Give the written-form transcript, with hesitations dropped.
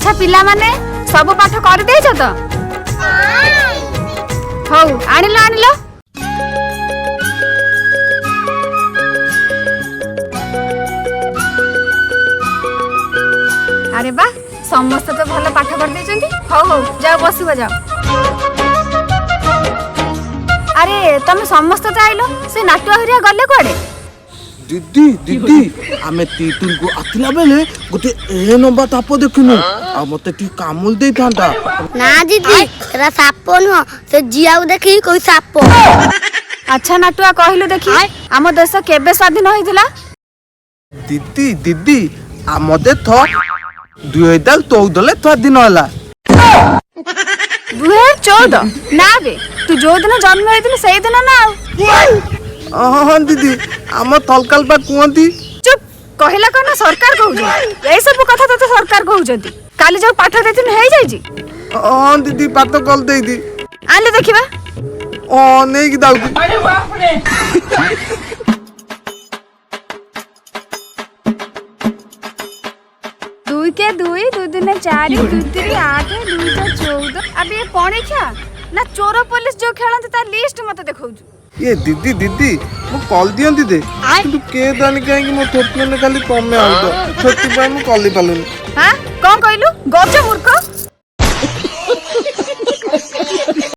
अच्छा पिला माने सब पाठ कर देछ तो हौ आनिलो आनिलो अरे बा समस्त तो भल पाठ कर देछंती हौ हौ जाओ बसिबो जाओ अरे तुम समस्त तो आइलो से नाटुआ हरिया गले कोडे दीदी दीदी आमे तीतुन को आतिला बेले गोटे ए नंबर ताप देखिनु आ मते टी कामुल दे थांता ना दीदी तेरा साप न से जिया देखी कोई साप अच्छा नाटुआ कहलु देखि आम देश केबे स्वाधीन होइतिला दीदी दीदी आ मते थ 2014 ले स्वाधीन होला 2014 ना बे तू जो दिन जन्म होइतिल सेई दिन ना हां दीदी आम तलकाल बा कुंती चुप कहला कोन सरकार कहउजी ए सब कथा तो सरकार कहउजंती काली जो पाठ देतिन हेई जाई जी हां दीदी पाठ कल देई दी आले देखिबा ओ नहीं की दाऊ अरे बाप रे दुई के दुई दु दिन 4 दु 3 8 2 14 अब ये कोणी क्या ना चोर पुलिस जो खेलंत ता लिस्ट मत देखौजु ये दीदी दीदी मु कॉल दियन दीदी किंतु के दानी काहे कि मो थोपने ने खाली कम में आउ तो छोटी पाए मु कॉल पालुनी हां कोन कहलु गज मूर्ख